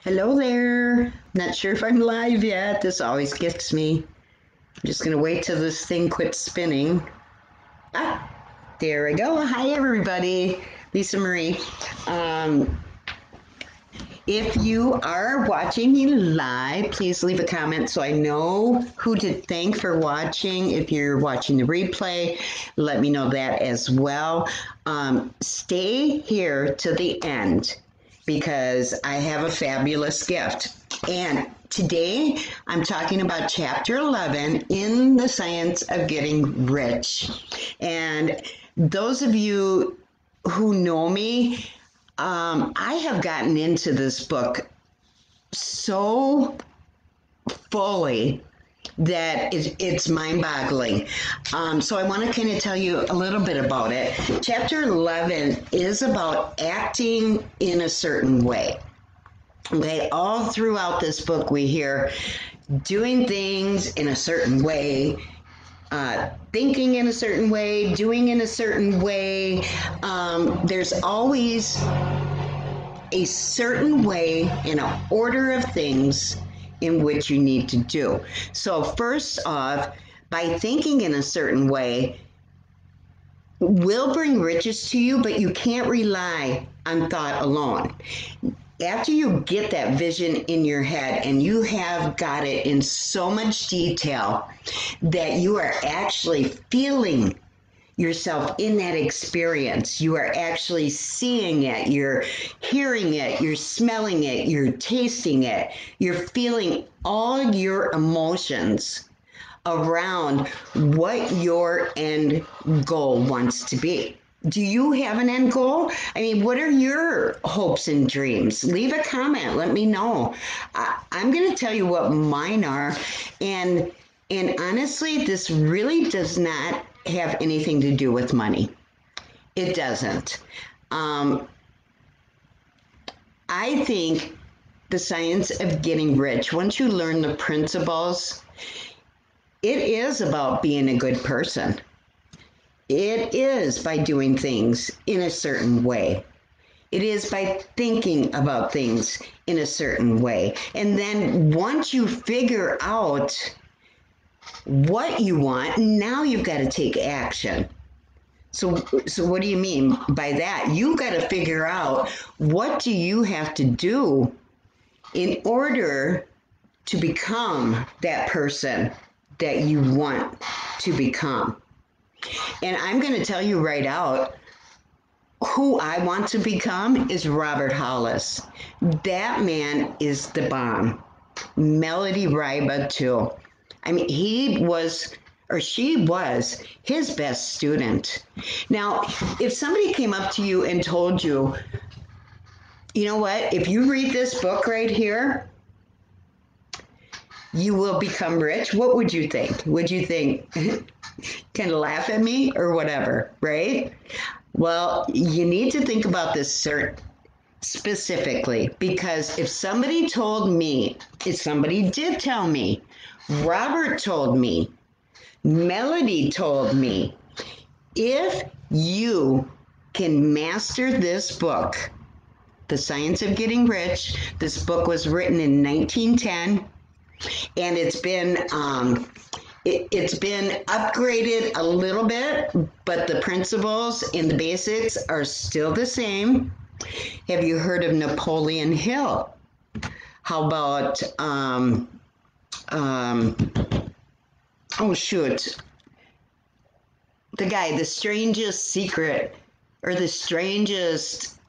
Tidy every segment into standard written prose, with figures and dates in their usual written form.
Hello there. Not sure if I'm live yet. This always gets me. I'm just going to wait till this thing quits spinning. Ah, there we go. Hi, everybody. LisaMarie. If you are watching me live, please leave a comment so I know who to thank for watching. If you're watching the replay, let me know that as well. Stay here to the end because I have a fabulous gift. And today I'm talking about Chapter 11 in the Science of Getting Rich. And those of you who know me, I have gotten into this book so fully that it's mind-boggling. So I want to kind of tell you a little bit about it. Chapter 11 is about acting in a certain way. Okay, all throughout this book we hear doing things in a certain way, thinking in a certain way, doing in a certain way. There's always a certain way and an order of things in which you need to do. So first off, by thinking in a certain way will bring riches to you, but you can't rely on thought alone. After you get that vision in your head and you have got it in so much detail that you are actually feeling yourself in that experience, you are actually seeing it, you're hearing it, you're smelling it, you're tasting it, you're feeling all your emotions around what your end goal wants to be. Do you have an end goal? I mean, what are your hopes and dreams? Leave a comment. Let me know. I'm going to tell you what mine are. And honestly, this really does not have anything to do with money. It doesn't. I think the science of getting rich, once you learn the principles, it is about being a good person. It is by doing things in a certain way. It is by thinking about things in a certain way. And then once you figure out what you want, now you've got to take action. So what do you mean by that? You've got to figure out what do you have to do in order to become that person that you want to become. And I'm going to tell you right out, who I want to become is Robert Hollis. That man is the bomb. Melody Ryba too. I mean, he was, or she was, his best student. Now, if somebody came up to you and told you, you know what, if you read this book right here, you will become rich, what would you think? Would you think, kind of laugh at me or whatever, right? Well, you need to think about this specifically, because if somebody told me, if somebody did tell me, Robert told me, Melody told me, if you can master this book, The Science of Getting Rich, this book was written in 1910, and it's been upgraded a little bit, but the principles and the basics are still the same. Have you heard of Napoleon Hill? How about oh shoot, the guy, the strangest secret, or the strangest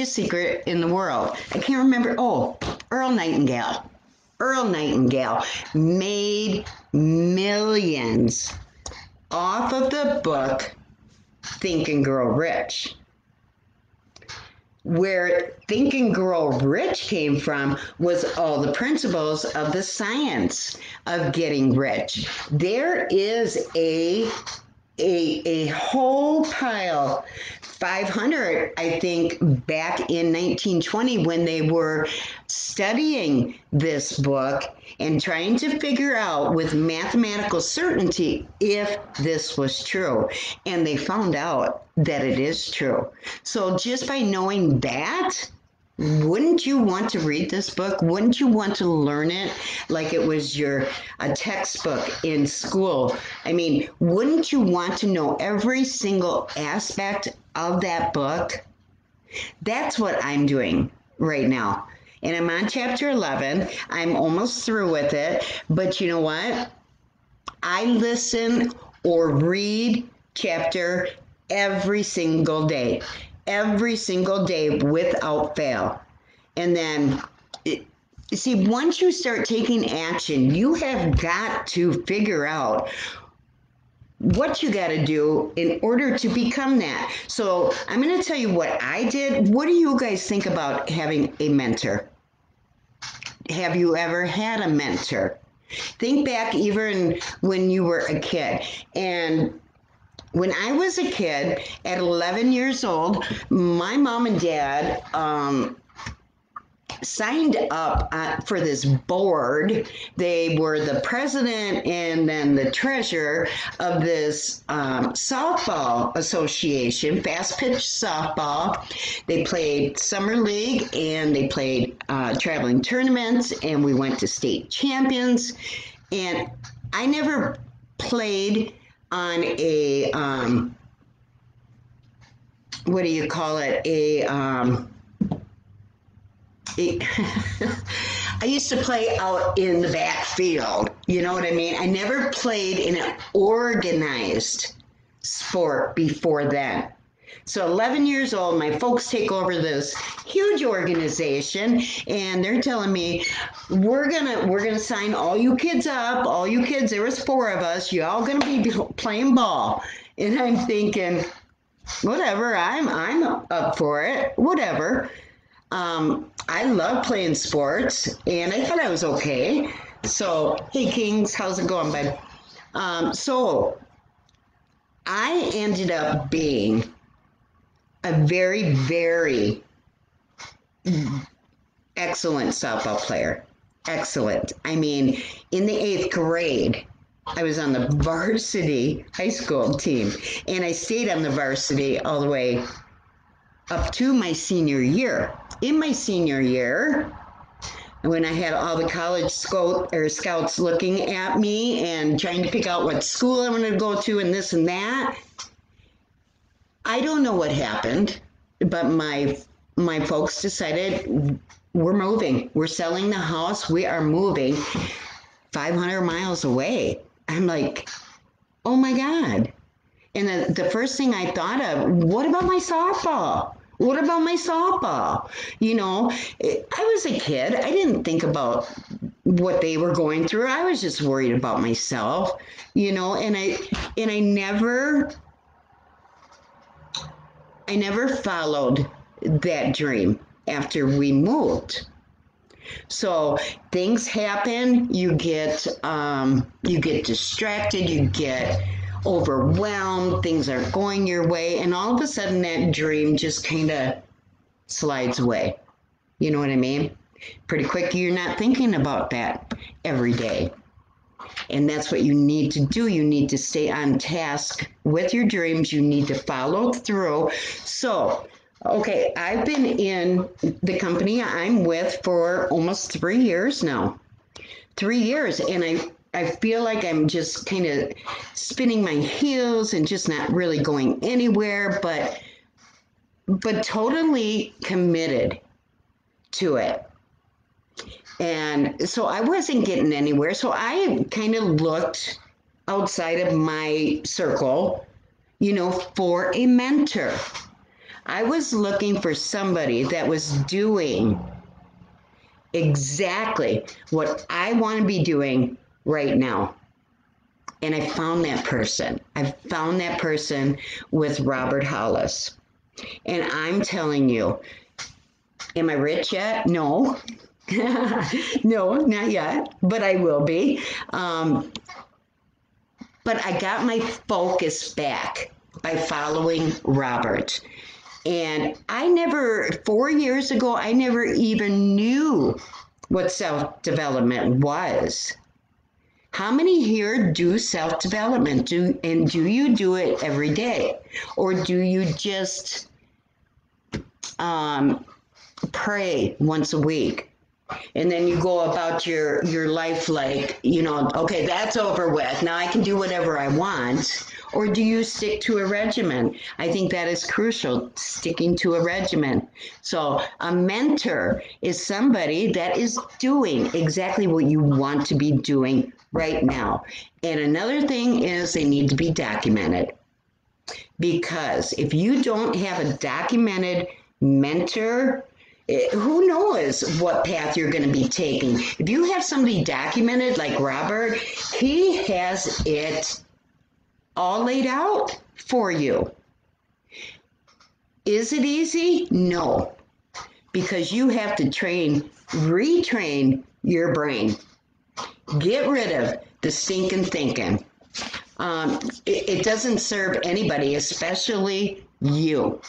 secret in the world. I can't remember. Oh, Earl Nightingale. Earl Nightingale made millions off of the book Think and Grow Rich. Where Think and Grow Rich came from was all the principles of the science of getting rich. There is a whole pile, 500, I think, back in 1920 when they were studying this book and trying to figure out with mathematical certainty if this was true. And they found out that it is true. So just by knowing that, Wouldn't you want to read this book? Wouldn't you want to learn it like it was a textbook in school? I mean, wouldn't you want to know every single aspect of that book? That's what I'm doing right now. And I'm on chapter 11. I'm almost through with it. But you know what? I listen or read chapter every single day without fail. And then, see, once you start taking action, you have got to figure out what you got to do in order to become that. So I'm going to tell you what I did. What do you guys think about having a mentor? Have you ever had a mentor? Think back even when you were a kid. And when I was a kid, at 11 years old, my mom and dad signed up for this board. They were the president and then the treasurer of this softball association, fast pitch softball. They played summer league and they played traveling tournaments, and we went to state champions. And I never played on a what do you call it? I used to play out in the backfield. You know what I mean? I never played in an organized sport before then. So 11 years old, my folks take over this huge organization, and they're telling me, we're gonna sign all you kids up, all you kids. There was 4 of us. You all gonna be playing ball. And I'm thinking, whatever. I'm up for it. Whatever. I love playing sports, and I thought I was okay. So, hey, Kings, how's it going, bud? So I ended up being a very, very excellent softball player. Excellent. I mean, in the 8th grade, I was on the varsity high school team, and I stayed on the varsity all the way up to my senior year. In my senior year, when I had all the college scouts looking at me and trying to pick out what school I wanted to go to and this and that, I don't know what happened, but my folks decided, we're moving. We're selling the house. We are moving 500 miles away. I'm like, oh my God. And the first thing I thought of, what about my softball? What about my softball? You know, I was a kid. I didn't think about what they were going through. I was just worried about myself, you know, and I never followed that dream after we moved. So things happen, you get distracted, you get overwhelmed, things aren't going your way, and all of a sudden that dream just kind of slides away. You know what I mean? Pretty quick, you're not thinking about that every day. And that's what you need to do. You need to stay on task with your dreams. You need to follow through. So, okay, I've been in the company I'm with for almost 3 years now. 3 years, and I feel like I'm just kind of spinning my heels and just not really going anywhere, but totally committed to it. And so I wasn't getting anywhere. So I kind of looked outside of my circle, you know, for a mentor. I was looking for somebody that was doing exactly what I want to be doing right now. And I found that person. I found that person with Robert Hollis. And I'm telling you, am I rich yet? No. No, not yet, but I will be. But I got my focus back by following Robert. And 4 years ago, I never even knew what self-development was. How many here do self-development? Do you do it every day? Or do you just pray once a week, and then you go about your life like, okay, that's over with. Now I can do whatever I want. Or do you stick to a regimen? I think that is crucial, sticking to a regimen. So a mentor is somebody that is doing exactly what you want to be doing right now. And another thing is they need to be documented. Because if you don't have a documented mentor, who knows what path you're going to be taking. If you have somebody documented like Robert, he has it all laid out for you. Is it easy? No, because you have to retrain your brain. Get rid of the stinking thinking. It doesn't serve anybody, especially you.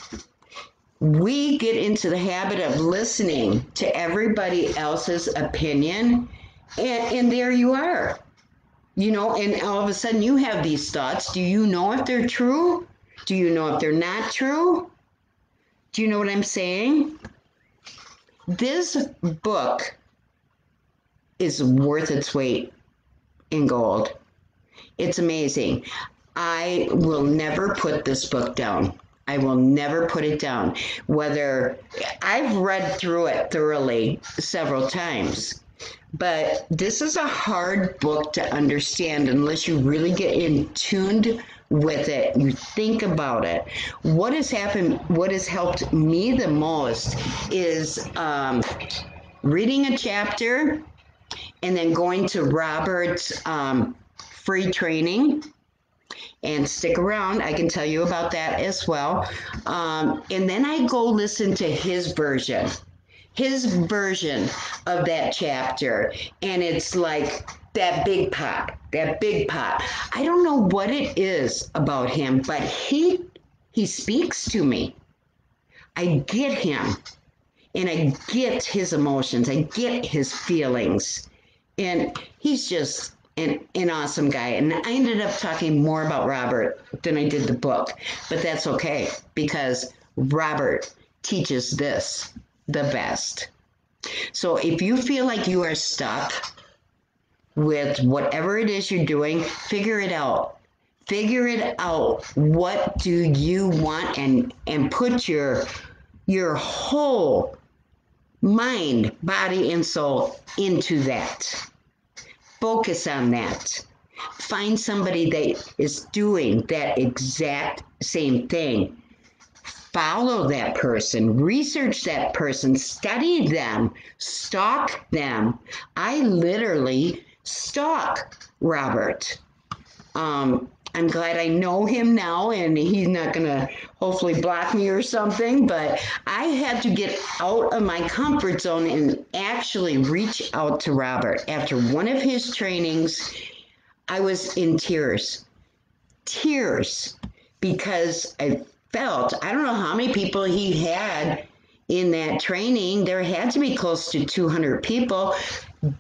We get into the habit of listening to everybody else's opinion, and there you are. And all of a sudden you have these thoughts. Do you know if they're true? Do you know if they're not true? Do you know what I'm saying? This book is worth its weight in gold. It's amazing. I will never put this book down. I will never put it down. Whether I've read through it thoroughly several times. But this is a hard book to understand unless you really get in tuned with it. You think about it. What has helped me the most is reading a chapter and then going to Robert's free training. And stick around, I can tell you about that as well. And then I go listen to his version of that chapter, and it's like that big pop. I don't know what it is about him, but he speaks to me. I get him, and I get his emotions. I get his feelings, and he's just an awesome guy. And I ended up talking more about Robert than I did the book, but that's okay because Robert teaches this the best. So if you feel like you are stuck with whatever it is you're doing, figure it out. Figure it out. What do you want? And put your whole mind, body, and soul into that. Focus on that. Find somebody that is doing that exact same thing. Follow that person, research that person, study them, stalk them. I literally stalk Robert. I'm glad I know him now and he's not going to hopefully block me or something, but I had to get out of my comfort zone and actually reach out to Robert. After one of his trainings, I was in tears, because I felt, I don't know how many people he had in that training. There had to be close to 200 people.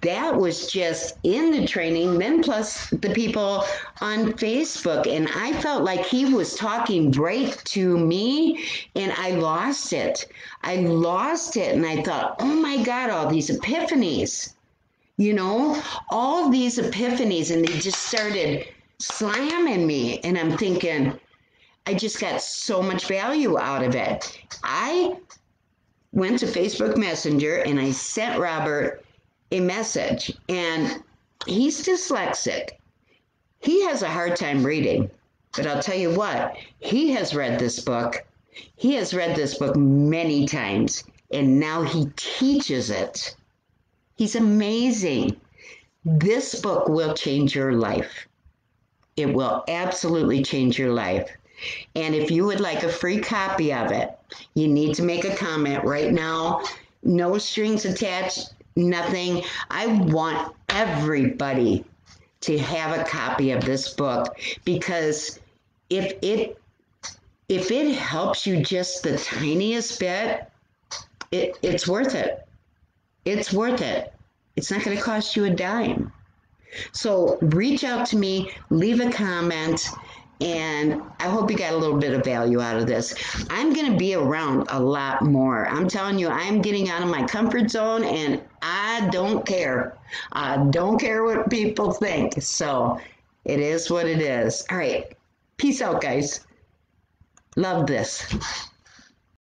That was just in the training, then plus the people on Facebook. And I felt like he was talking right to me, and I lost it. And I thought, oh my God, all these epiphanies, all these epiphanies, and they just started slamming me. And I'm thinking, I just got so much value out of it. I went to Facebook Messenger and I sent Robert a message, and he's dyslexic. He has a hard time reading, but I'll tell you what, he has read this book. He has read this book many times, and now he teaches it. He's amazing. This book will change your life. It will absolutely change your life. And if you would like a free copy of it, you need to make a comment right now. No strings attached, nothing. I want everybody to have a copy of this book, because if it helps you just the tiniest bit, it's worth it. It's worth it. It's not going to cost you a dime. So reach out to me, leave a comment, And I hope you got a little bit of value out of this. I'm going to be around a lot more. I'm telling you, I'm getting out of my comfort zone, and I don't care. I don't care what people think. So it is what it is. All right. Peace out, guys. Love this.